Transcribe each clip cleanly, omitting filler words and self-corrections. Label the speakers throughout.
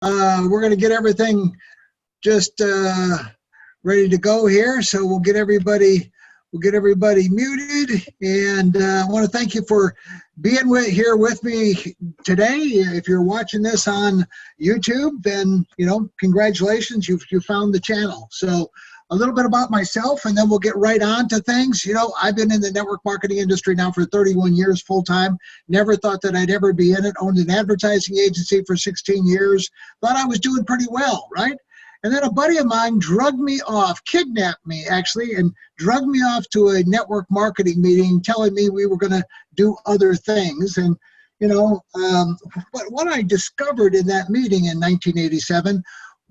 Speaker 1: We're going to get everything just ready to go here. So we'll get everybody muted. And I want to thank you for being here with me today. If you're watching this on YouTube, then congratulations, you found the channel. So a little bit about myself, and then we'll get right on to things. I've been in the network marketing industry now for 31 years full-time. Never thought that I'd ever be in it. Owned an advertising agency for 16 years. Thought I was doing pretty well, right? And then a buddy of mine kidnapped me actually, and drugged me off to a network marketing meeting telling me we were going to do other things. And, but what I discovered in that meeting in 1987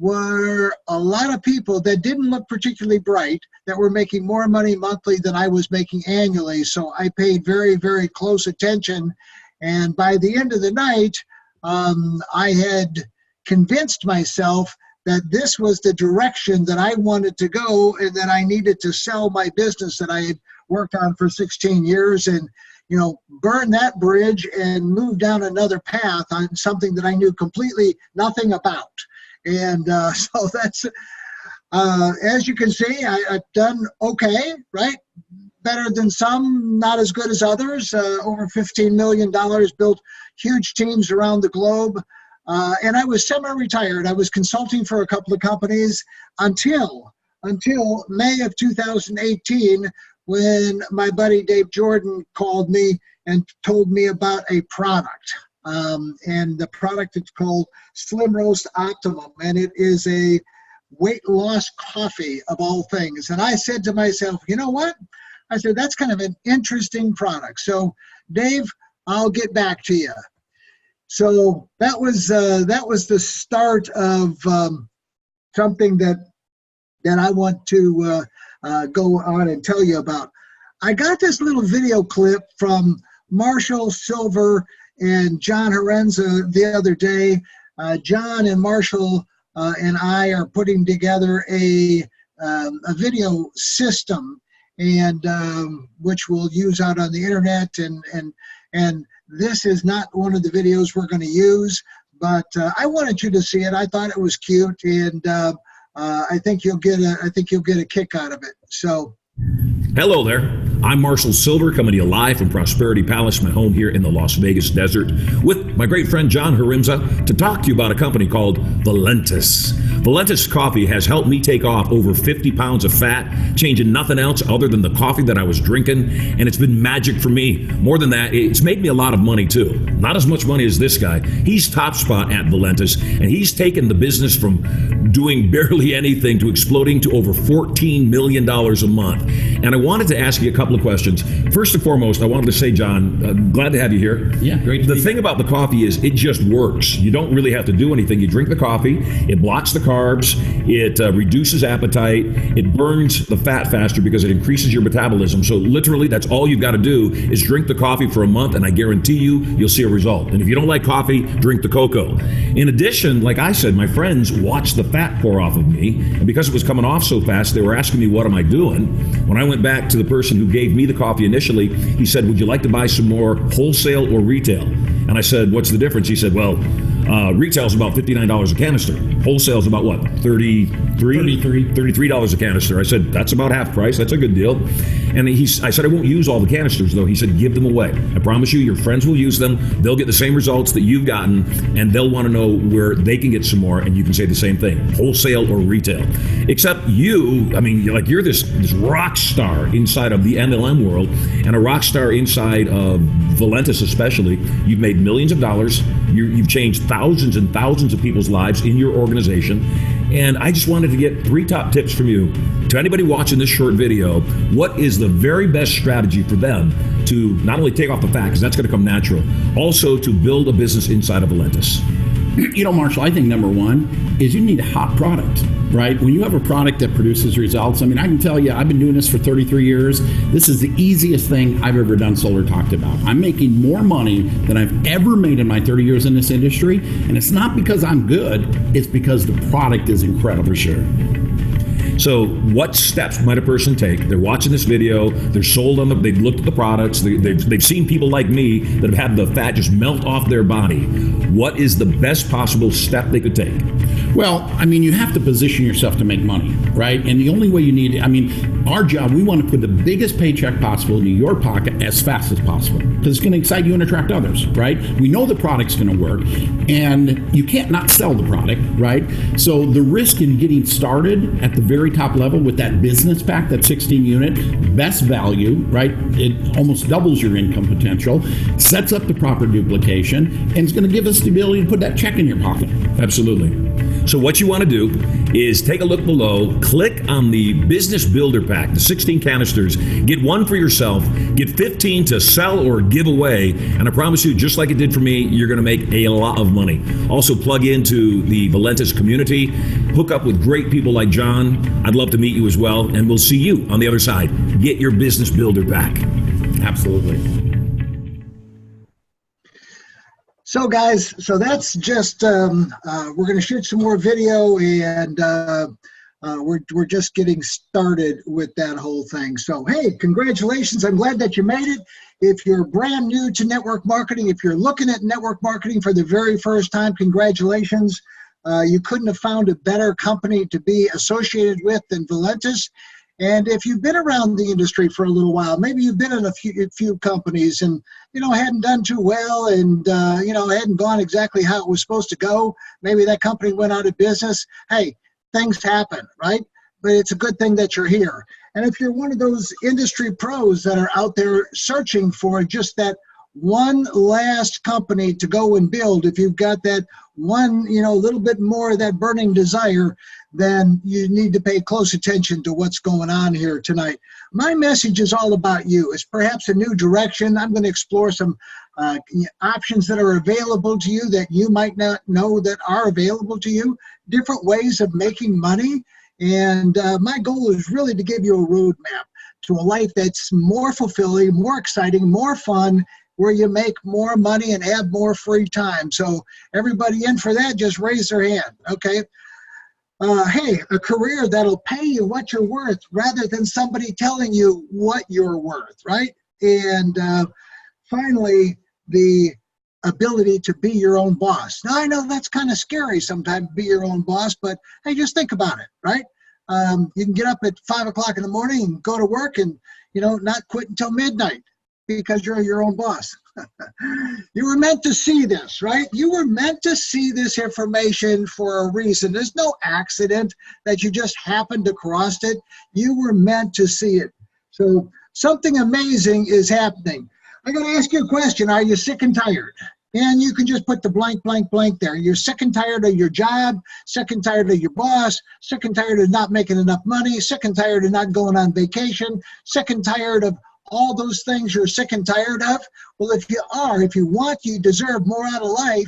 Speaker 1: were a lot of people that didn't look particularly bright, that were making more money monthly than I was making annually. So I paid very, very close attention. And by the end of the night, I had convinced myself that this was the direction that I wanted to go, and that I needed to sell my business that I had worked on for 16 years and, burn that bridge and move down another path on something that I knew completely nothing about. And so that's, as you can see, I've done okay, right? Better than some, not as good as others. Over $15 million, built huge teams around the globe. And I was semi-retired. I was consulting for a couple of companies until May of 2018, when my buddy Dave Jordan called me and told me about a product. And the product is called Slim Roast Optimum, and it is a weight loss coffee of all things. And I said to myself, you know what? I said, that's kind of an interesting product. So Dave, I'll get back to you. So that was the start of something that I want to go on and tell you about. I got this little video clip from Marshall Silver and John Hanson the other day. John and Marshall and I are putting together a video system, and which we'll use out on the internet. And this is not one of the videos we're going to use, but I wanted you to see it. I thought it was cute, and I think you'll get a kick out of it. So.
Speaker 2: Hello there. I'm Marshall Silver, coming to you live from Prosperity Palace, my home here in the Las Vegas desert, with my great friend John Hanson to talk to you about a company called Valentis. Valentis coffee has helped me take off over 50 pounds of fat, changing nothing else other than the coffee that I was drinking, and it's been magic for me. More than that, it's made me a lot of money too. Not as much money as this guy. He's top spot at Valentis, and he's taken the business from doing barely anything to exploding to over $14 million a month. And I wanted to ask you a couple of questions. First and foremost, I wanted to say, John, glad to have you here.
Speaker 3: Yeah, great.
Speaker 2: The thing about the coffee is it just works. You don't really have to do anything. You drink the coffee, it blocks the carbs, it reduces appetite, it burns the fat faster because it increases your metabolism. So literally, that's all you've got to do is drink the coffee for a month, and I guarantee you'll see a result. And if you don't like coffee, drink the cocoa. In addition, like I said, my friends watched the fat pour off of me, and because it was coming off so fast, they were asking me, what am I doing? When I went back to the person who gave me the coffee initially, he said, would you like to buy some more wholesale or retail? And I said, what's the difference? He said, well, retail is about $59 a canister. Wholesale is about what? $33 a canister. I said, that's about half price. That's a good deal. And I said, I won't use all the canisters though. He said, give them away. I promise you, your friends will use them. They'll get the same results that you've gotten, and they'll want to know where they can get some more. And you can say the same thing, wholesale or retail. Except you're this rock star inside of the MLM world, and a rock star inside of Valentis especially. You've made millions of dollars. You've changed thousands and thousands of people's lives in your organization. And I just wanted to get 3 top tips from you. To anybody watching this short video, what is the very best strategy for them to not only take off the fat, because that's going to come natural, also to build a business inside of Valentis?
Speaker 3: Marshall, I think number one is you need a hot product, right? When you have a product that produces results, I can tell you, I've been doing this for 33 years. This is the easiest thing I've ever done solar talked about. I'm making more money than I've ever made in my 30 years in this industry. And it's not because I'm good, it's because the product is incredible.
Speaker 2: For sure. So what steps might a person take? They're watching this video, they're sold on they've looked at the products, they've seen people like me that have had the fat just melt off their body. What is the best possible step they could take?
Speaker 3: Well, I mean, you have to position yourself to make money, right? And the only way you need, I mean, our job, we want to put the biggest paycheck possible into your pocket as fast as possible because it's going to excite you and attract others, right? We know the product's going to work and you can't not sell the product, right? So the risk in getting started at the very top level with that business pack, that 16 unit, best value, right? It almost doubles your income potential, sets up the proper duplication, and it's going to give us the ability to put that check in your pocket.
Speaker 2: Absolutely. So what you want to do is take a look below, click on the Business Builder Pack, the 16 canisters, get one for yourself, get 15 to sell or give away, and I promise you, just like it did for me, you're going to make a lot of money. Also plug into the Valentis community, hook up with great people like John. I'd love to meet you as well, and we'll see you on the other side. Get your Business Builder Pack.
Speaker 3: Absolutely.
Speaker 1: So guys, so that's just, we're going to shoot some more video, and we're just getting started with that whole thing. So, hey, congratulations. I'm glad that you made it. If you're brand new to network marketing, if you're looking at network marketing for the very first time, congratulations. You couldn't have found a better company to be associated with than Valentis. And if you've been around the industry for a little while, maybe you've been in a few companies and, hadn't done too well and, hadn't gone exactly how it was supposed to go. Maybe that company went out of business. Hey, things happen, right? But it's a good thing that you're here. And if you're one of those industry pros that are out there searching for just that one last company to go and build, if you've got that one, little bit more of that burning desire, then you need to pay close attention to what's going on here tonight. My message is all about you. It's perhaps a new direction. I'm going to explore some options that are available to you that you might not know that are available to you, different ways of making money. And my goal is really to give you a roadmap to a life that's more fulfilling, more exciting, more fun, where you make more money and have more free time. So everybody in for that, just raise their hand, okay? Hey, a career that'll pay you what you're worth rather than somebody telling you what you're worth, right? And finally, the ability to be your own boss. Now, I know that's kind of scary sometimes, be your own boss, but hey, just think about it, right? You can get up at 5 o'clock in the morning and go to work and, not quit until midnight because you're your own boss. You were meant to see this, right? You were meant to see this information for a reason. There's no accident that you just happened to cross it. You were meant to see it. So something amazing is happening. I got to ask you a question. Are you sick and tired? And you can just put the blank, blank, blank there. You're sick and tired of your job, sick and tired of your boss, sick and tired of not making enough money, sick and tired of not going on vacation, sick and tired of all those things you're sick and tired of. Well, if you want, you deserve more out of life.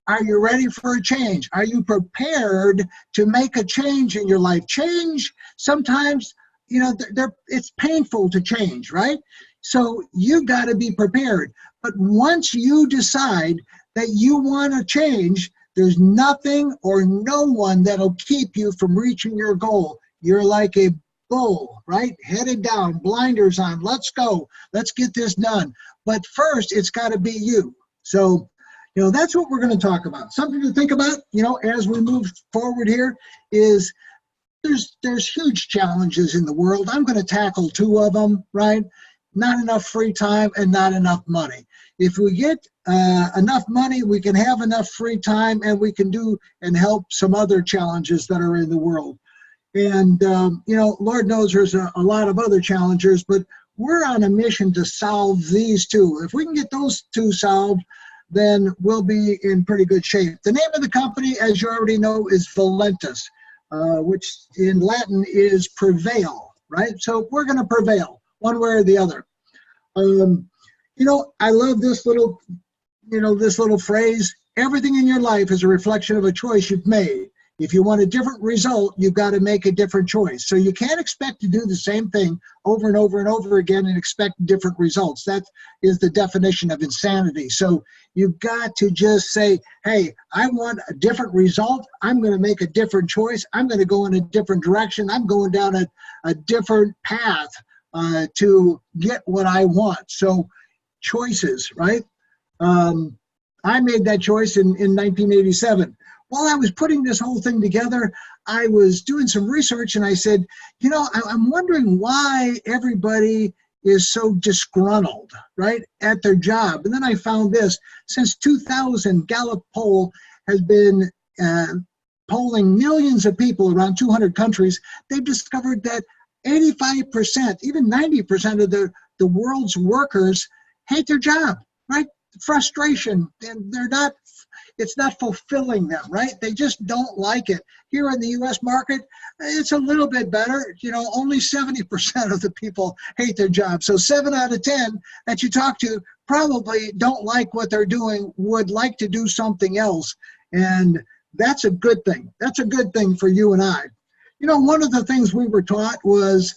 Speaker 1: Are you ready for a change? Are you prepared to make a change in your life? Change, sometimes, it's painful to change, right? So you got to be prepared. But once you decide that you want to change, there's nothing or no one that'll keep you from reaching your goal. You're like a bull, right? Headed down, blinders on, let's go, let's get this done. But first, it's got to be you. So, that's what we're going to talk about. Something to think about, as we move forward here is there's huge challenges in the world. I'm going to tackle two of them, right? Not enough free time and not enough money. If we get enough money, we can have enough free time and we can do and help some other challenges that are in the world. And, Lord knows there's a lot of other challenges, but we're on a mission to solve these two. If we can get those two solved, then we'll be in pretty good shape. The name of the company, as you already know, is Valentis, which in Latin is prevail, right? So we're going to prevail one way or the other. I love this little phrase. Everything in your life is a reflection of a choice you've made. If you want a different result, you've got to make a different choice. So you can't expect to do the same thing over and over and over again and expect different results. That is the definition of insanity. So you've got to just say, hey, I want a different result. I'm going to make a different choice. I'm going to go in a different direction. I'm going down a different path to get what I want. So choices, right? I made that choice in 1987. While I was putting this whole thing together, I was doing some research and I said, I'm wondering why everybody is so disgruntled, right, at their job. And then I found this. Since 2000, Gallup poll has been polling millions of people around 200 countries. They've discovered that 85%, even 90% of the world's workers hate their job, right? Frustration, and it's not fulfilling them, right? They just don't like it. Here in the U.S. market, it's a little bit better. Only 70% of the people hate their job. So 7 out of 10 that you talk to probably don't like what they're doing, would like to do something else. And that's a good thing. That's a good thing for you and I. One of the things we were taught was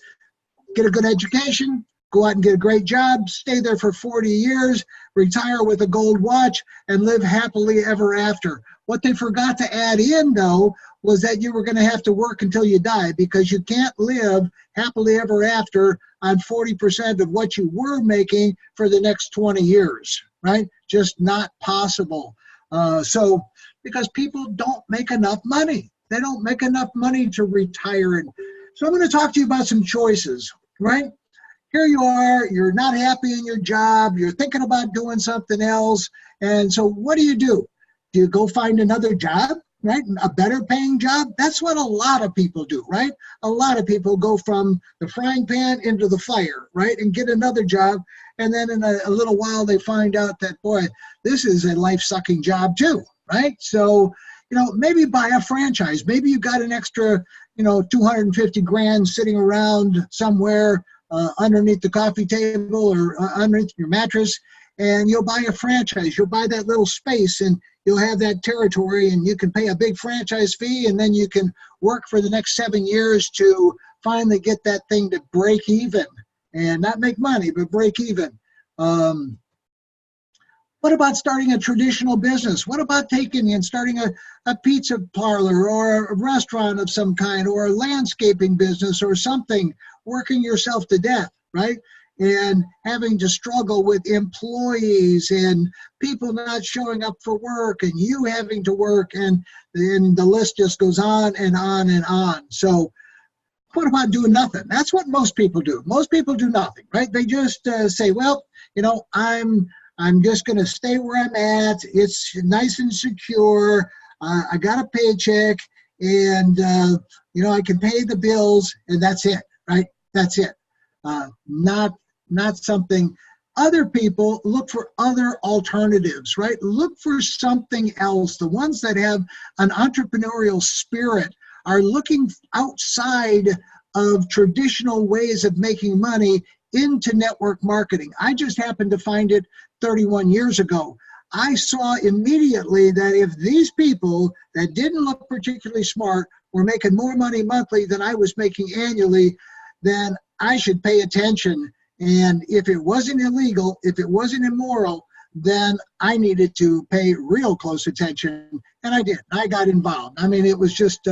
Speaker 1: get a good education, go out and get a great job, stay there for 40 years, retire with a gold watch, and live happily ever after. What they forgot to add in, though, was that you were going to have to work until you die, because you can't live happily ever after on 40% of what you were making for the next 20 years, right? Just not possible. Because people don't make enough money. They don't make enough money to retire. So I'm going to talk to you about some choices, right? Here you are, you're not happy in your job, you're thinking about doing something else, and so what do? Do you go find another job, right? A better paying job? That's what a lot of people do, right? A lot of people go from the frying pan into the fire, right? And get another job, and then in a little while they find out that, boy, this is a life-sucking job too, right? So, maybe buy a franchise. Maybe you got an extra, 250 grand sitting around somewhere underneath the coffee table or underneath your mattress, and you'll buy a franchise. You'll buy that little space and you'll have that territory, and you can pay a big franchise fee, and then you can work for the next 7 years to finally get that thing to break even, and not make money, but break even. What about starting a traditional business? What about taking and starting a pizza parlor or a restaurant of some kind, or a landscaping business or something, working yourself to death, right? And having to struggle with employees and people not showing up for work and you having to work, and the list just goes on and on and on. So what about doing nothing? That's what most people do. Most people do nothing, right? They just say, well, I'm just going to stay where I'm at. It's nice and secure. I got a paycheck, and I can pay the bills, and that's it, right? That's it. Not something. Other people look for other alternatives, right? Look for something else. The ones that have an entrepreneurial spirit are looking outside of traditional ways of making money into network marketing. I just happened to find it 31 years ago. I saw immediately that if these people that didn't look particularly smart were making more money monthly than I was making annually, then I should pay attention. And if it wasn't illegal, if it wasn't immoral, then I needed to pay real close attention. And I did. I got involved. I mean, it was just,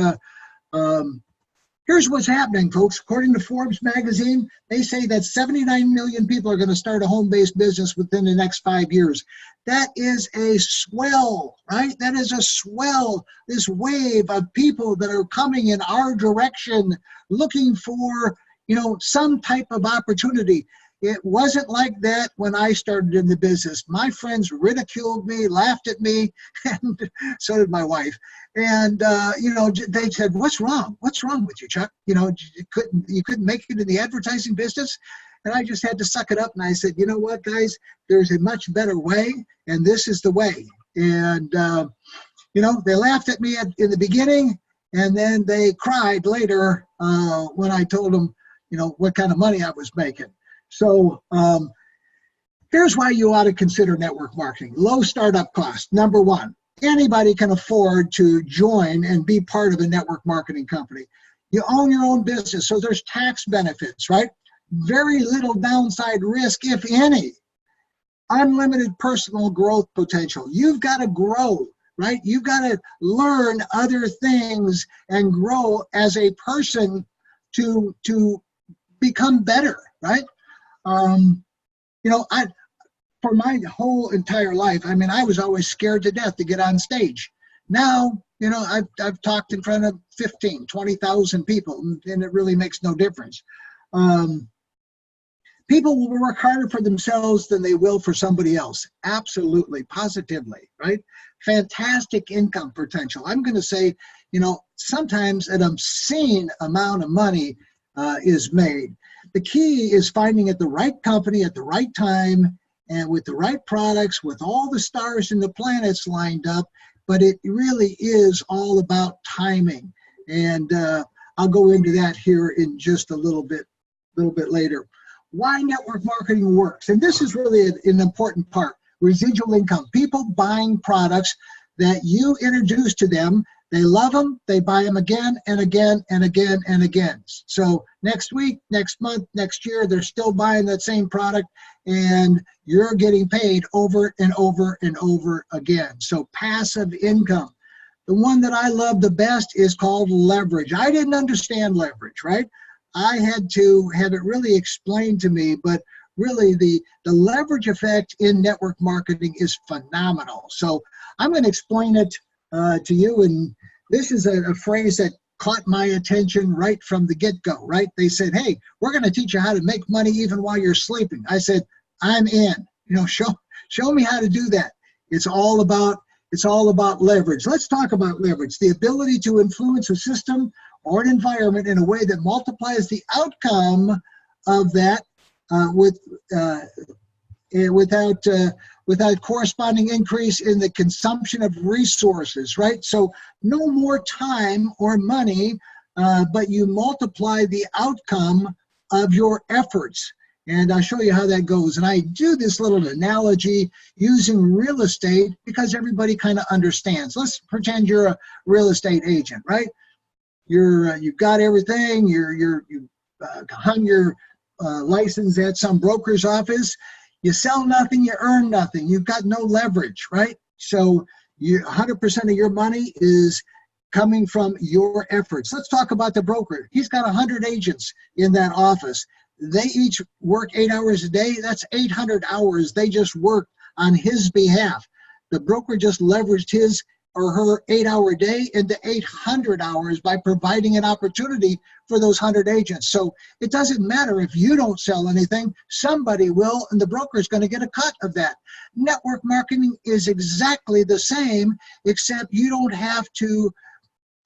Speaker 1: here's what's happening, folks. According to Forbes magazine, they say that 79 million people are going to start a home-based business within the next 5 years. That is a swell, right? That is a swell, this wave of people that are coming in our direction looking for, some type of opportunity. It wasn't like that when I started in the business. My friends ridiculed me, laughed at me, and so did my wife. And, they said, what's wrong? What's wrong with you, Chuck? You couldn't make it in the advertising business? And I just had to suck it up. And I said, you know what, guys, there's a much better way, and this is the way. And, they laughed at me in the beginning, and then they cried later when I told them, what kind of money I was making. So here's why you ought to consider network marketing. Low startup cost, number one. anybody can afford to join and be part of a network marketing company. You own your own business, so there's tax benefits, right? Very little downside risk, if any. Unlimited personal growth potential. You've got to grow, right? You've got to learn other things and grow as a person to become better, right? For my whole entire life, I mean, I was always scared to death to get on stage. Now, I've talked in front of 15, 20,000 people, and it really makes no difference. People will work harder for themselves than they will for somebody else. Absolutely, positively, right? Fantastic income potential. I'm going to say, sometimes an obscene amount of money is made. The key is finding at the right company at the right time and with the right products, with all the stars and the planets lined up. But it really is all about timing. And I'll go into that here in just a little bit later. Why network marketing works. And this is really an important part. Residual income. People buying products that you introduce to them. They love them. They buy them again and again and again and again. So next week, next month, next year, they're still buying that same product, and you're getting paid over and over and over again. So passive income. The one that I love the best is called leverage. I didn't understand leverage, right? I had to have it really explained to me, but really the leverage effect in network marketing is phenomenal. So I'm going to explain it to you, and this is a phrase that caught my attention right from the get-go, right? They said, hey, we're going to teach you how to make money even while you're sleeping. I said, I'm in. Show me how to do that. It's all about leverage. Let's talk about leverage. The ability to influence a system or an environment in a way that multiplies the outcome of that without corresponding increase in the consumption of resources, right? So no more time or money, but you multiply the outcome of your efforts. And I'll show you how that goes. And I do this little analogy using real estate because everybody kind of understands. Let's pretend you're a real estate agent, right? You've got everything. You hung your license at some broker's office. You sell nothing, you earn nothing. You've got no leverage, right? So 100% of your money is coming from your efforts. Let's talk about the broker. He's got 100 agents in that office. They each work 8 hours a day. That's 800 hours they just worked on his behalf. The broker just leveraged his or her 8-hour day into 800 hours by providing an opportunity for those 100 agents. So it doesn't matter if you don't sell anything, somebody will, and the broker is going to get a cut of that. Network marketing is exactly the same, except you don't have to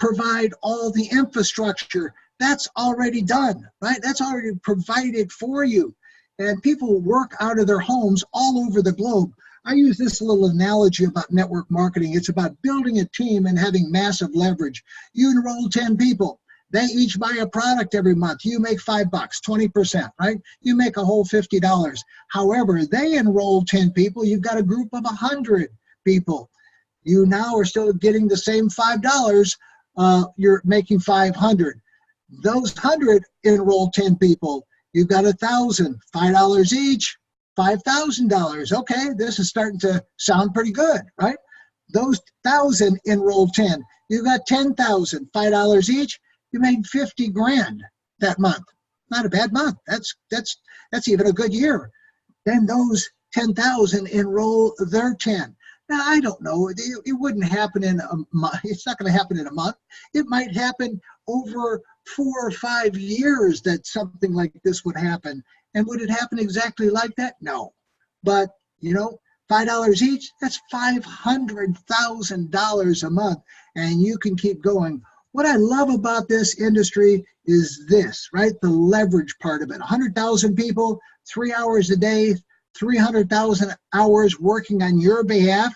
Speaker 1: provide all the infrastructure. That's already done, right? That's already provided for you. And people work out of their homes all over the globe. I use this little analogy about network marketing. It's about building a team and having massive leverage. You enroll 10 people. They each buy a product every month. You make $5, 20%, right? You make a whole $50. However, they enroll 10 people. You've got a group of 100 people. You now are still getting the same $5. You're making 500. Those 100 enroll 10 people. You've got 1,000, $5 each. $5,000. Okay, this is starting to sound pretty good, right? Those 1,000 enrolled 10. You got 10,000, $5 each. You made 50 grand that month. Not a bad month. That's even a good year. Then those 10,000 enroll their 10. Now I don't know. It wouldn't happen in a month. It's not going to happen in a month. It might happen over 4 or 5 years that something like this would happen. And would it happen exactly like that? No. But, $5 each, that's $500,000 a month. And you can keep going. What I love about this industry is this, right? The leverage part of it. 100,000 people, 3 hours a day, 300,000 hours working on your behalf,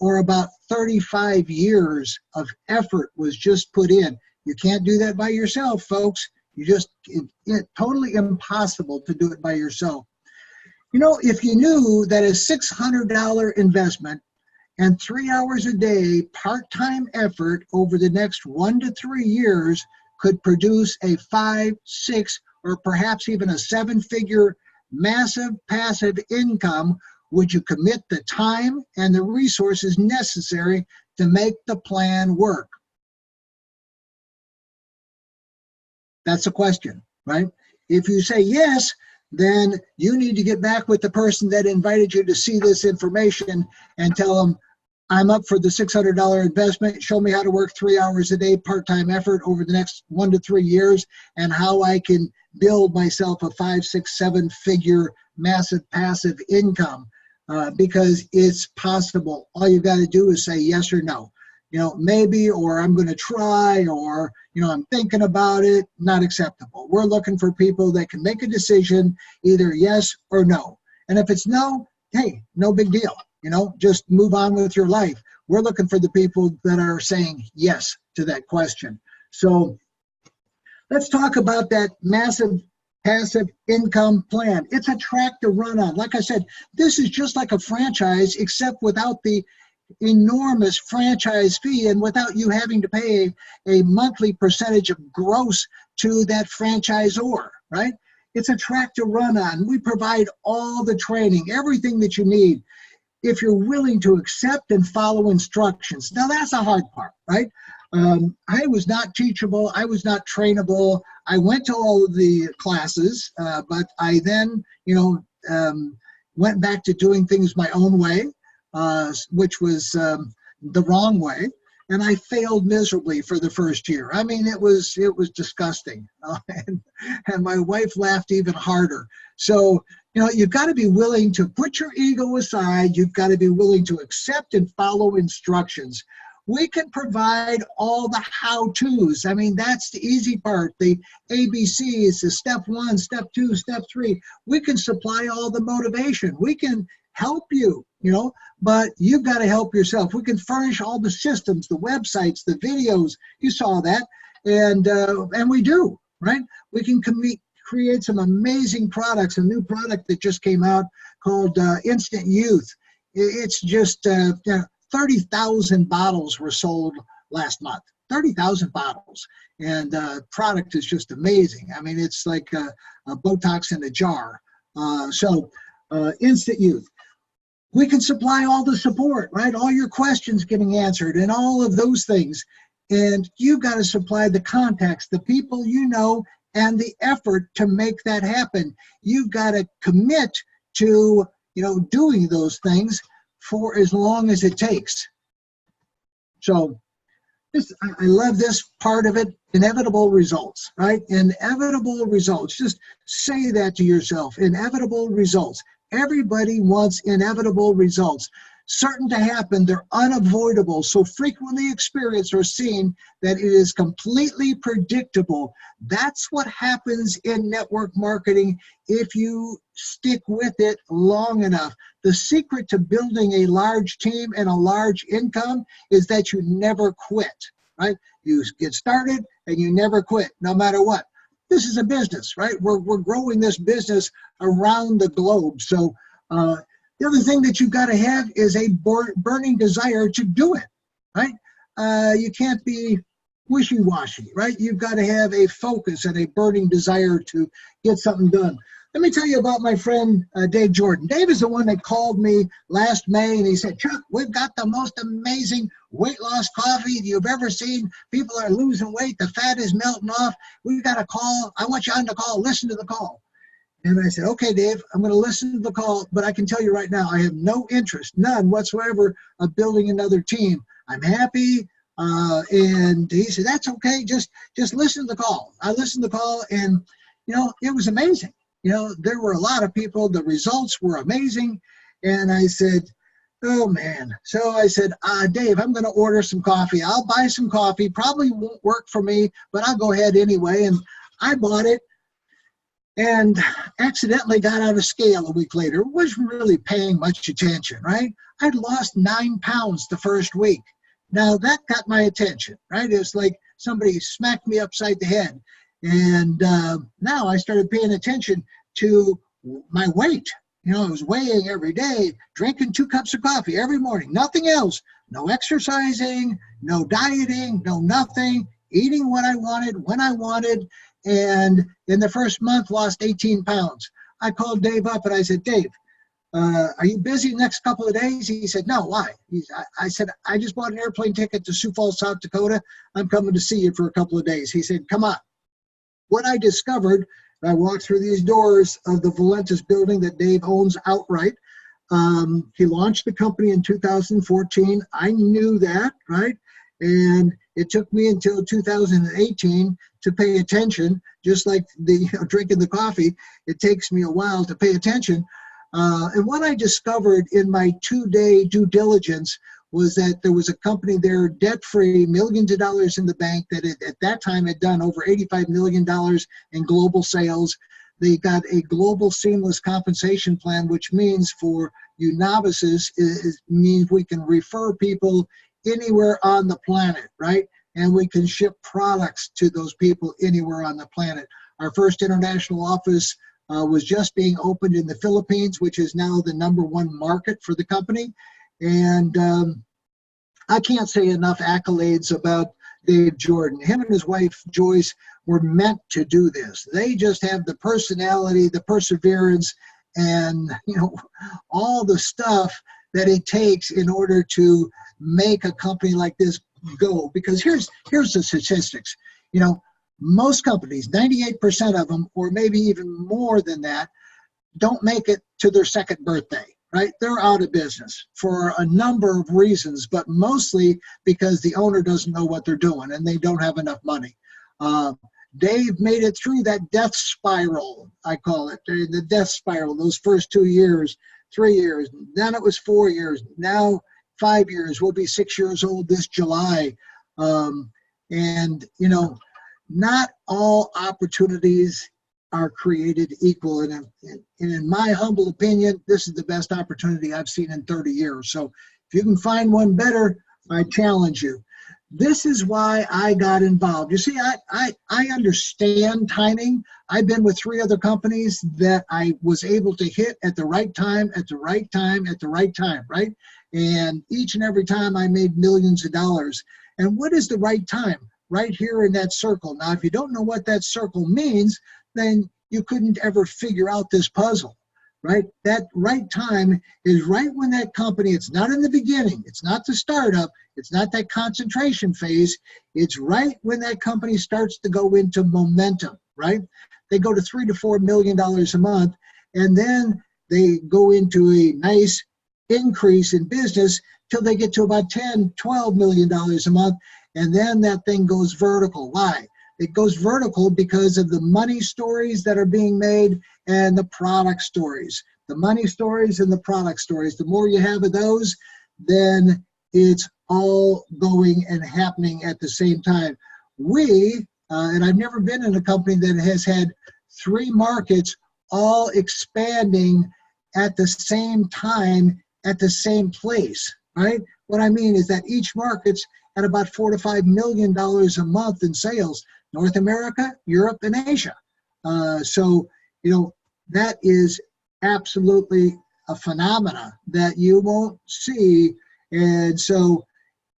Speaker 1: or about 35 years of effort was just put in. You can't do that by yourself, folks. It's totally impossible to do it by yourself. If you knew that a $600 investment and 3 hours a day part-time effort over the next 1 to 3 years could produce a 5, 6, or perhaps even a 7-figure massive passive income, would you commit the time and the resources necessary to make the plan work? That's the question, right? If you say yes, then you need to get back with the person that invited you to see this information and tell them, I'm up for the $600 investment. Show me how to work 3 hours a day, part-time effort over the next 1 to 3 years, and how I can build myself a 5, 6, 7-figure massive passive income, because it's possible. All you got to do is say yes or no. Maybe, or I'm going to try, or, I'm thinking about it. Not acceptable. We're looking for people that can make a decision, either yes or no. And if it's no, hey, no big deal. Just move on with your life. We're looking for the people that are saying yes to that question. So let's talk about that massive passive income plan. It's a track to run on. Like I said, this is just like a franchise, except without the enormous franchise fee and without you having to pay a monthly percentage of gross to that franchisor, right? It's a track to run on. We provide all the training, everything that you need, if you're willing to accept and follow instructions. Now, that's the hard part, right? I was not teachable. I was not trainable. I went to all of the classes, but I then, went back to doing things my own way, which was the wrong way. And I failed miserably for the first year. I mean, it was disgusting. And my wife laughed even harder. So, you've got to be willing to put your ego aside. You've got to be willing to accept and follow instructions. We can provide all the how-tos. I mean, that's the easy part. The ABCs, the step 1, step 2, step 3. We can supply all the motivation. We can help you, but you've got to help yourself. We can furnish all the systems, the websites, the videos. You saw that. And we do, right? We can create some amazing products. A new product that just came out called Instant Youth. It's just 30,000 bottles were sold last month. 30,000 bottles. And product is just amazing. I mean, it's like a Botox in a jar. Instant Youth. We can supply all the support, right? All your questions getting answered and all of those things. And you've got to supply the contacts, the people and the effort to make that happen. You've got to commit to, doing those things for as long as it takes. So I love this part of it, inevitable results, right? Inevitable results. Just say that to yourself, inevitable results. Everybody wants inevitable results. Certain to happen, they're unavoidable, so frequently experienced or seen that it is completely predictable. That's what happens in network marketing if you stick with it long enough. The secret to building a large team and a large income is that you never quit, right? You get started and you never quit, no matter what. This is a business, right? We're growing this business around the globe. So the other thing that you've got to have is a burning desire to do it, right? You can't be wishy-washy, right? You've got to have a focus and a burning desire to get something done. Let me tell you about my friend, Dave Jordan. Dave is the one that called me last May, and he said, Chuck, we've got the most amazing weight loss coffee you've ever seen. People are losing weight. The fat is melting off. We've got a call. I want you on the call. Listen to the call. And I said, okay, Dave, I'm going to listen to the call, but I can tell you right now, I have no interest, none whatsoever, of building another team. I'm happy. And he said, that's okay. Just listen to the call. I listened to the call, and, it was amazing. There were a lot of people. The results were amazing. And I said, oh, man. So I said, Dave, I'm going to order some coffee. I'll buy some coffee. Probably won't work for me, but I'll go ahead anyway. And I bought it and accidentally got out of scale a week later. Wasn't really paying much attention, right? I'd lost 9 pounds the first week. Now, that got my attention, right? It's like somebody smacked me upside the head. And now I started paying attention to my weight, I was weighing every day, drinking 2 cups of coffee every morning, nothing else, no exercising, no dieting, no nothing, eating what I wanted, when I wanted. And in the first month, lost 18 pounds. I called Dave up and I said, Dave, are you busy the next couple of days? He said, no, why? I said, I just bought an airplane ticket to Sioux Falls, South Dakota. I'm coming to see you for a couple of days. He said, come on. What I discovered, I walked through these doors of the Valentis building that Dave owns outright. He launched the company in 2014. I knew that, right? And it took me until 2018 to pay attention, just like drinking the coffee. It takes me a while to pay attention. And what I discovered in my 2-day due diligence was that there was a company there, debt-free, millions of dollars in the bank, that at that time had done over $85 million in global sales. They got a global seamless compensation plan, which means for you novices, it means we can refer people anywhere on the planet, right? And we can ship products to those people anywhere on the planet. Our first international office was just being opened in the Philippines, which is now the #1 market for the company. And I can't say enough accolades about Dave Jordan. Him and his wife, Joyce, were meant to do this. They just have the personality, the perseverance, and all the stuff that it takes in order to make a company like this go. Because here's the statistics. Most companies, 98% of them, or maybe even more than that, don't make it to their second birthday, right? They're out of business for a number of reasons, but mostly because the owner doesn't know what they're doing and they don't have enough money. Dave made it through that death spiral, I call it, the death spiral, those first 2 years, 3 years, then it was 4 years, now 5 years. We'll be 6 years old this July. Not all opportunities are created equal. And in my humble opinion, this is the best opportunity I've seen in 30 years. So if you can find one better, I challenge you. This is why I got involved. You see, I understand timing. I've been with 3 other companies that I was able to hit at the right time, at the right time, at the right time, right? And each and every time I made millions of dollars. And what is the right time? Right here in that circle. Now, if you don't know what that circle means, then you couldn't ever figure out this puzzle, right? That right time is right when that company, it's not in the beginning, it's not the startup, it's not that concentration phase, it's right when that company starts to go into momentum, right? They go to $3 to $4 million a month, and then they go into a nice increase in business till they get to about $10, $12 million a month. And then that thing goes vertical. Why? It goes vertical because of the money stories that are being made and the product stories. The money stories and the product stories. The more you have of those, then it's all going and happening at the same time. And I've never been in a company that has had 3 markets all expanding at the same time, at the same place, right? What I mean is that each market's at about $4 to $5 million a month in sales, North America, Europe, and Asia. So that is absolutely a phenomena that you won't see. And so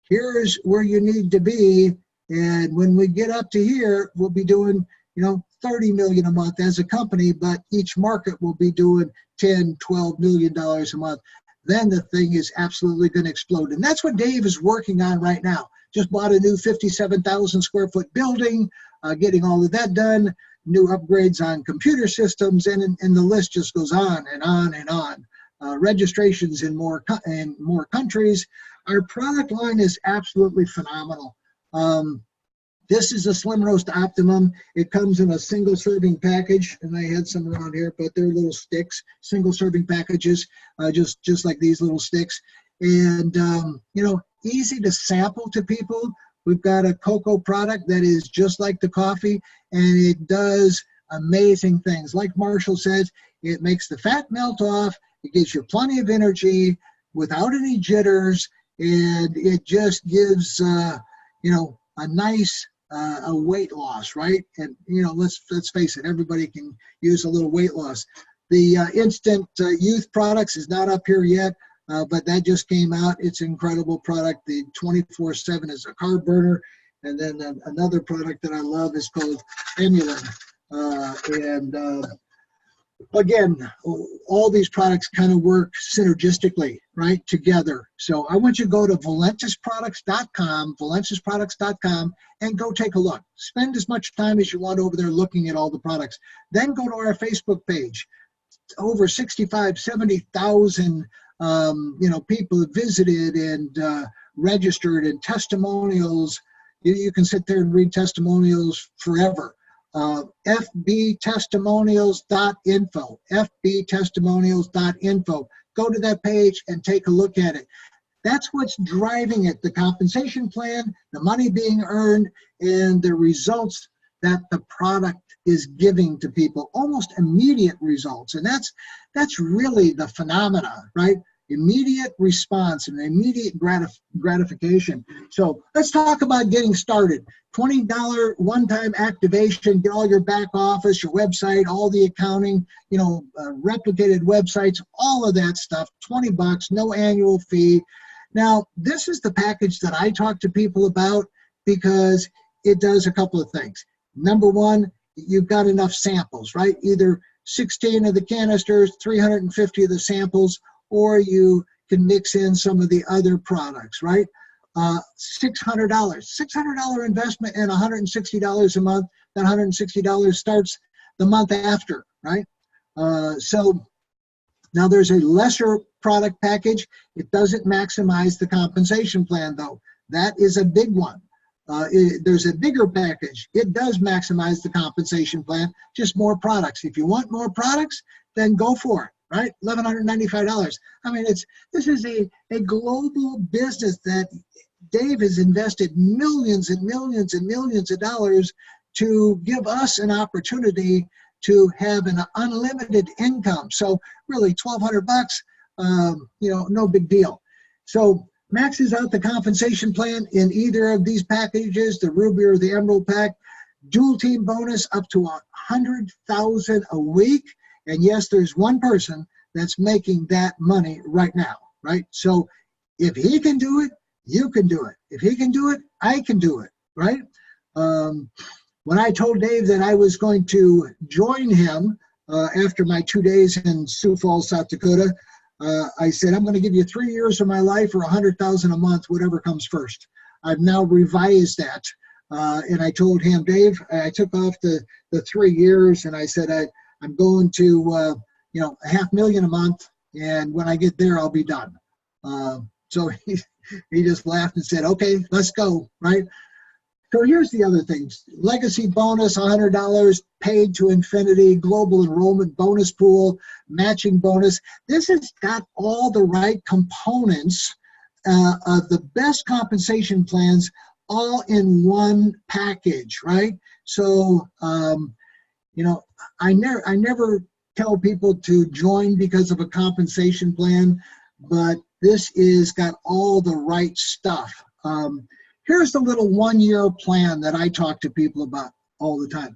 Speaker 1: here's where you need to be. And when we get up to here, we'll be doing, 30 million a month as a company, but each market will be doing 10, $12 million a month. Then the thing is absolutely going to explode. And that's what Dave is working on right now. Just bought a new 57,000 square foot building, getting all of that done, new upgrades on computer systems, and the list just goes on and on and on. Registrations in more countries. Our product line is absolutely phenomenal. This is a Slim Roast Optimum. It comes in a single serving package, and I had some around here, but they're little sticks, single serving packages, just like these little sticks. And, easy to sample to people. We've got a cocoa product that is just like the coffee, and it does amazing things. Like Marshall says, it makes the fat melt off. It gives you plenty of energy without any jitters, and it just gives, a nice a weight loss, right? And let's face it, everybody can use a little weight loss. The instant youth products is not up here yet, but that just came out. It's an incredible product. The 24/7 is a carb burner. And then another product that I love is called Emulin. Again, all these products kind of work synergistically, right, together. So I want you to go to valentisproducts.com, and go take a look. Spend as much time as you want over there looking at all the products. Then go to our Facebook page. Over 70,000 people have visited and registered, and testimonials. You can sit there and read testimonials forever. fbtestimonials.info, fbtestimonials.info. Go to that page and take a look at it. That's what's driving it, the compensation plan, the money being earned, and the results that the product is giving to people, almost immediate results. And that's really the phenomena, right? Immediate response and immediate gratification. So let's talk about getting started. $20 one-time activation, get all your back office, your website, all the accounting, replicated websites, all of that stuff, $20, no annual fee. Now, this is the package that I talk to people about because it does a couple of things. Number one, you've got enough samples, right? Either 16 of the canisters, 350 of the samples, or you can mix in some of the other products, right? $600 investment and $160 a month. That $160 starts the month after, right? So now there's a lesser product package. It doesn't maximize the compensation plan though. That is a big one. There's a bigger package. It does maximize the compensation plan, just more products. If you want more products, then go for it. Right, $1,195. I mean, this is a global business that Dave has invested millions and millions and millions of dollars to give us an opportunity to have an unlimited income. So really, $1,200, no big deal. So maxes out the compensation plan in either of these packages, the Ruby or the Emerald pack. Dual team bonus up to $100,000 a week. And yes, there's one person that's making that money right now, right? So if he can do it, you can do it. If he can do it, I can do it, right? When I told Dave that I was going to join him after my 2 days in Sioux Falls, South Dakota, I said, I'm going to give you 3 years of my life or $100,000 a month, whatever comes first. I've now revised that. And I told him, Dave, I took off the 3 years and I said, I'm going to, $500,000 a month, and when I get there, I'll be done. So he just laughed and said, okay, let's go, right? So here's the other things. Legacy bonus, $100, paid to infinity, global enrollment bonus pool, matching bonus. This has got all the right components of the best compensation plans all in one package, right? So, I never tell people to join because of a compensation plan, but this is got all the right stuff. Here's the little 1-year plan that I talk to people about all the time.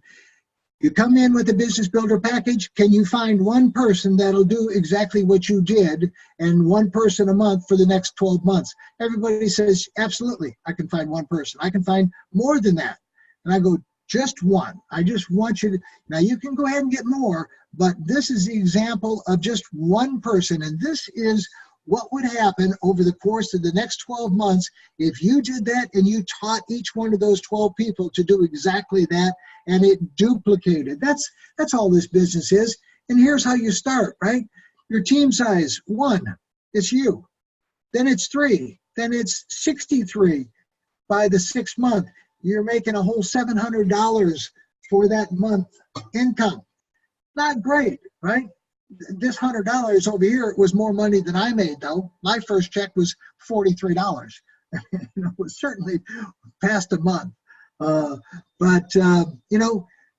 Speaker 1: You come in with a business builder package. Can you find one person that'll do exactly what you did and one person a month for the next 12 months? Everybody says, absolutely, I can find one person. I can find more than that. And I go, just one. I just want you to, now you can go ahead and get more, but this is the example of just one person. And this is what would happen over the course of the next 12 months if you did that and you taught each one of those 12 people to do exactly that, and it duplicated. That's all this business is. And here's how you start, right? Your team size, 1, it's you. Then it's 3, then it's 63 by the 6th month. You're making a whole $700 for that month income. Not great, right? This $100 over here was more money than I made, though. My first check was $43. It was certainly past a month. The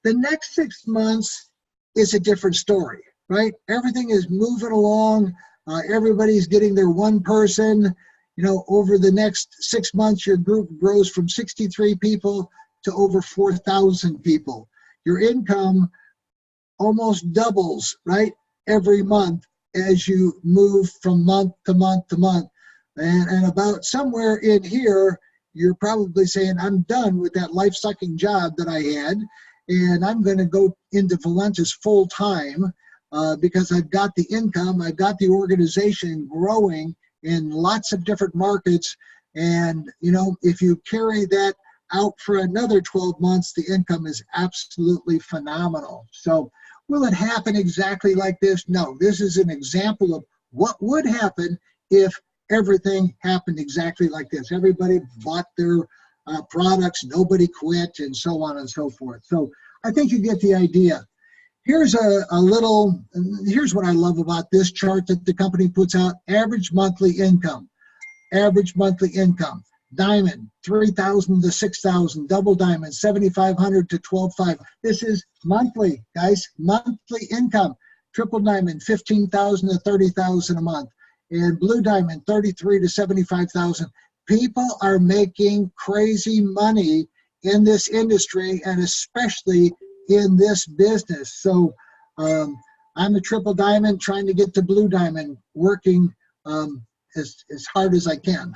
Speaker 1: next 6 months is a different story, right? Everything is moving along. Everybody's getting their one person. Over the next 6 months, your group grows from 63 people to over 4,000 people. Your income almost doubles, right? every month as you move from month to month to month. And about somewhere in here, you're probably saying, I'm done with that life-sucking job that I had, and I'm going to go into Valentis full-time because I've got the income, I've got the organization growing in lots of different markets. And, you know, if you carry that out for another 12 months, the income is absolutely phenomenal. So will it happen exactly like this? No, this is an example of what would happen if everything happened exactly like this. Everybody bought their products, nobody quit, and so on and so forth. So I think you get the idea. Here's here's what I love about this chart that the company puts out: average monthly income. Average monthly income. Diamond, 3,000 to 6,000. Double diamond, 7,500 to 12,500. This is monthly, guys, monthly income. Triple diamond, 15,000 to 30,000 a month. And blue diamond, 33 to 75,000. People are making crazy money in this industry, and especially in this business. So I'm a triple diamond trying to get to blue diamond, working as hard as I can.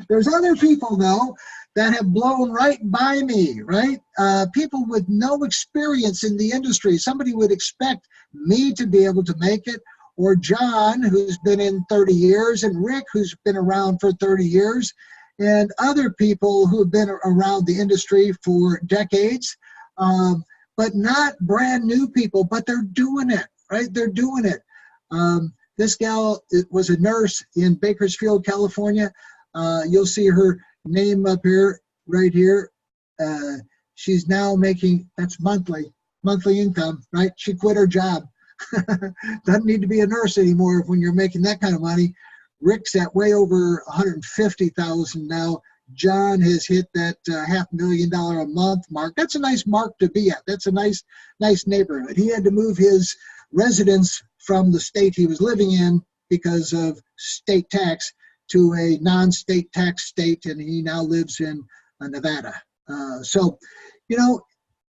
Speaker 1: There's other people, though, that have blown right by me, right? People with no experience in the industry. Somebody would expect me to be able to make it, or John, who's been in 30 years, and Rick, who's been around for 30 years, and other people who have been around the industry for decades, but not brand new people, but they're doing it, right? They're doing it. This gal was a nurse in Bakersfield, California. You'll see her name up here, right here. She's now making, that's monthly income, right? She quit her job. Doesn't need to be a nurse anymore when you're making that kind of money. Rick's at way over 150,000 now. John has hit that $500,000 a month mark. That's a nice mark to be at. That's a nice neighborhood. He had to move his residence from the state he was living in because of state tax to a non-state tax state, and he now lives in Nevada. So, you know,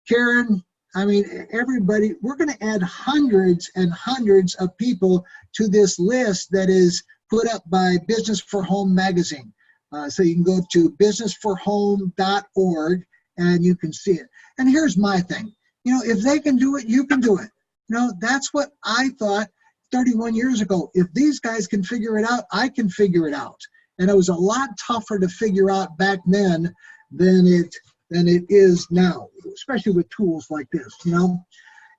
Speaker 1: Karen, I mean, everybody, we're going to add hundreds and hundreds of people to this list that is put up by Business for Home magazine. So you can go to businessforhome.org and you can see it. And here's my thing. You know, if they can do it, you can do it. You know, that's what I thought 31 years ago. If these guys can figure it out, I can figure it out. And it was a lot tougher to figure out back then than it is now, especially with tools like this, you know.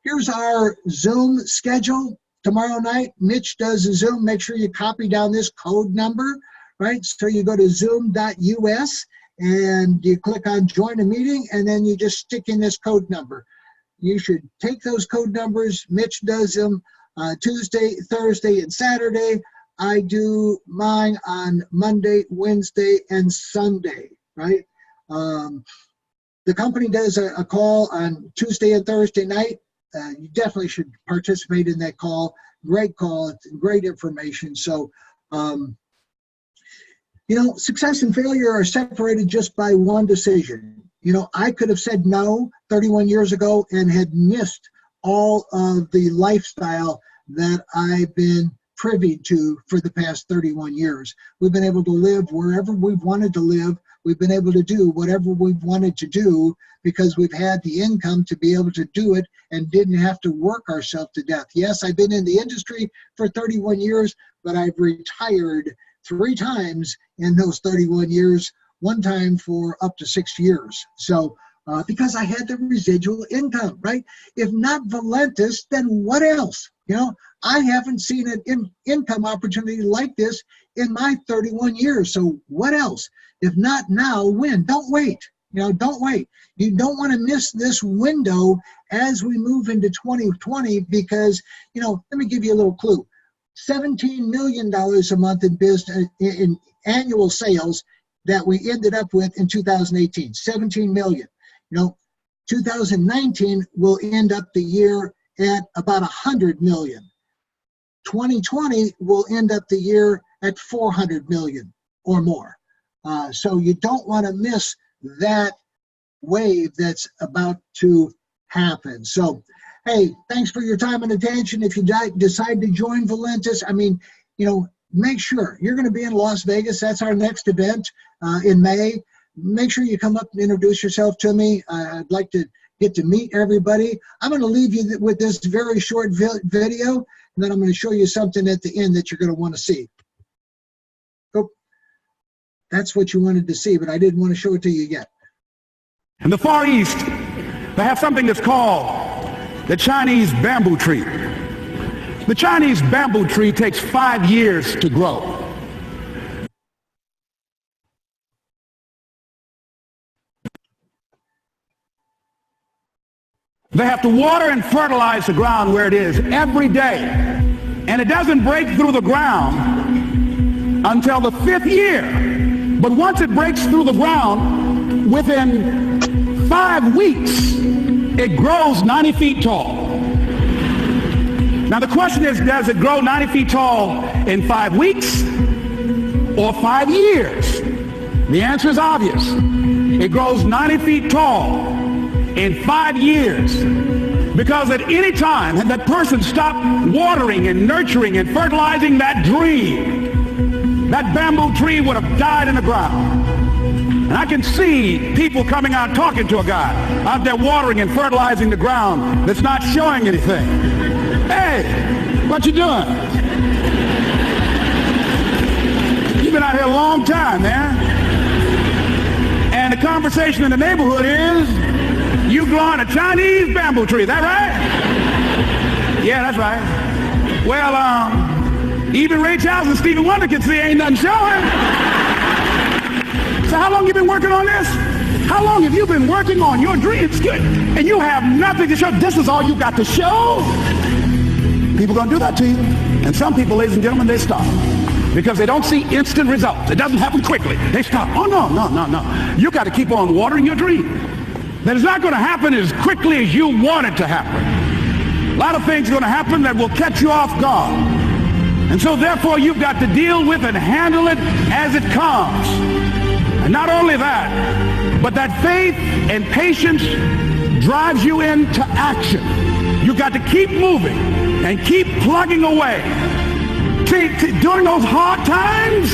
Speaker 1: Here's our Zoom schedule. Tomorrow night, Mitch does a Zoom. Make sure you copy down this code number, right? So you go to zoom.us and you click on join a meeting, and then you just stick in this code number. You should take those code numbers. Mitch does them Tuesday, Thursday, and Saturday. I do mine on Monday, Wednesday, and Sunday, right? The company does a call on Tuesday and Thursday night. You definitely should participate in that call. Great call. It's great information. So, you know, success and failure are separated just by one decision. You know, I could have said no 31 years ago and had missed all of the lifestyle that I've been privy to for the past 31 years. We've been able to live wherever we've wanted to live. We've been able to do whatever we've wanted to do because we've had the income to be able to do it and didn't have to work ourselves to death. Yes, I've been in the industry for 31 years, but I've retired 3 times in those 31 years, one time for up to 6 years. So because I had the residual income, right? If not Valentis, then what else? You know, I haven't seen an income opportunity like this in my 31 years. So what else? If not now, when? Don't wait. You know, don't wait. You don't want to miss this window as we move into 2020 because, you know, let me give you a little clue. $17 million a month in business, in annual sales that we ended up with in 2018, 17 million. You know, 2019 will end up the year at about 100 million. 2020 will end up the year at 400 million or more. So you don't want to miss that wave that's about to happen. So, hey, thanks for your time and attention. If you decide to join Valentis, I mean, make sure you're going to be in Las Vegas. That's our next event in May. Make sure you come up and introduce yourself to me. I'd like to get to meet everybody. I'm going to leave you with this very short video, and then I'm going to show you something at the end that you're going to want to see. Oh, that's what you wanted to see, but I didn't want to show it to you yet.
Speaker 4: In the Far East, they have something that's called the Chinese bamboo tree. The Chinese bamboo tree takes 5 years to grow. They have to water and fertilize the ground where it is every day. And it doesn't break through the ground until the 5th year. But once it breaks through the ground, within 5 weeks, it grows 90 feet tall. Now the question is, does it grow 90 feet tall in 5 weeks or 5 years? The answer is obvious. It grows 90 feet tall in 5 years, because at any time had that person stopped watering and nurturing and fertilizing that dream, that bamboo tree would have died in the ground. And I can see people coming out talking to a guy out there watering and fertilizing the ground that's not showing anything. Hey, what you doing? You've been out here a long time, man. And the conversation in the neighborhood is, you growing a Chinese bamboo tree, is that right? Yeah, that's right. Well, even Ray Charles and Stevie Wonder can see ain't nothing showing. So how long you been working on this? How long have you been working on your dreams? Good. And you have nothing to show. This is all you got to show. People gonna do that to you. And some people, ladies and gentlemen, they stop. Because they don't see instant results. It doesn't happen quickly. They stop. Oh, no. You got to keep on watering your dream. That is not going to happen as quickly as you want it to happen. A lot of things are going to happen that will catch you off guard. And so therefore you've got to deal with and handle it as it comes. And not only that, but that faith and patience drives you into action. You've got to keep moving and keep plugging away. During those hard times,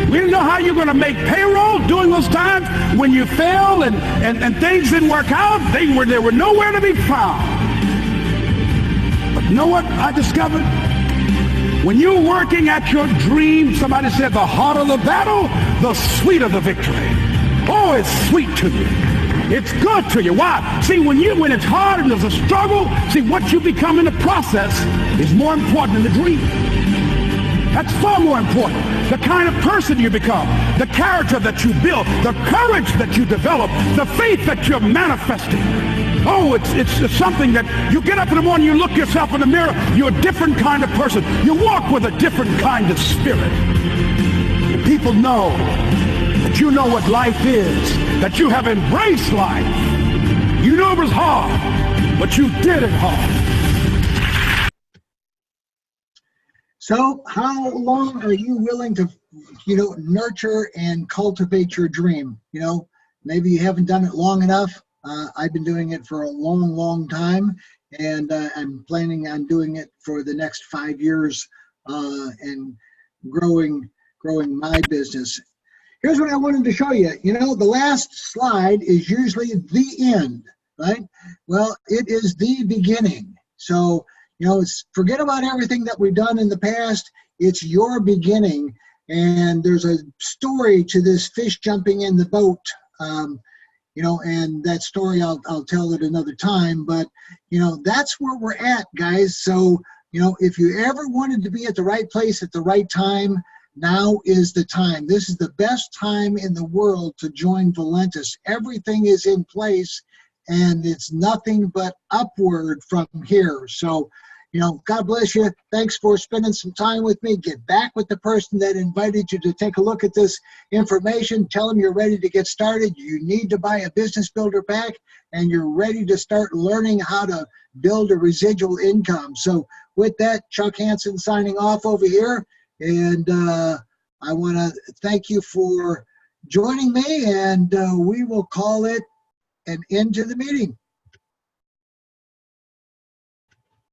Speaker 4: we didn't know how you're going to make payroll. During those times when you failed and things didn't work out, they were nowhere to be found. But you know what I discovered? When you're working at your dream, somebody said the harder the battle, the sweeter the victory. Oh, it's sweet to you. It's good to you. Why? See, when it's hard and there's a struggle, see, what you become in the process is more important than the dream. That's far more important. The kind of person you become, the character that you build, the courage that you develop, the faith that you're manifesting. Oh, it's something that you get up in the morning, you look yourself in the mirror, you're a different kind of person. You walk with a different kind of spirit. And people know that you know what life is, that you have embraced life. You know it was hard, but you did it hard.
Speaker 1: So how long are you willing to, nurture and cultivate your dream? Maybe you haven't done it long enough. I've been doing it for a long, long time, and I'm planning on doing it for the next 5 years and growing my business. Here's what I wanted to show you. The last slide is usually the end, right? Well, it is the beginning. So, forget about everything that we've done in the past. It's your beginning. And there's a story to this fish jumping in the boat, and that story I'll tell it another time. But, that's where we're at, guys. So, if you ever wanted to be at the right place at the right time, now is the time. This is the best time in the world to join Valentis. Everything is in place, and it's nothing but upward from here. So, God bless you. Thanks for spending some time with me. Get back with the person that invited you to take a look at this information. Tell them you're ready to get started. You need to buy a business builder pack, and you're ready to start learning how to build a residual income. So with that, Chuck Hanson signing off over here. And I want to thank you for joining me, and we will call it an end to the meeting.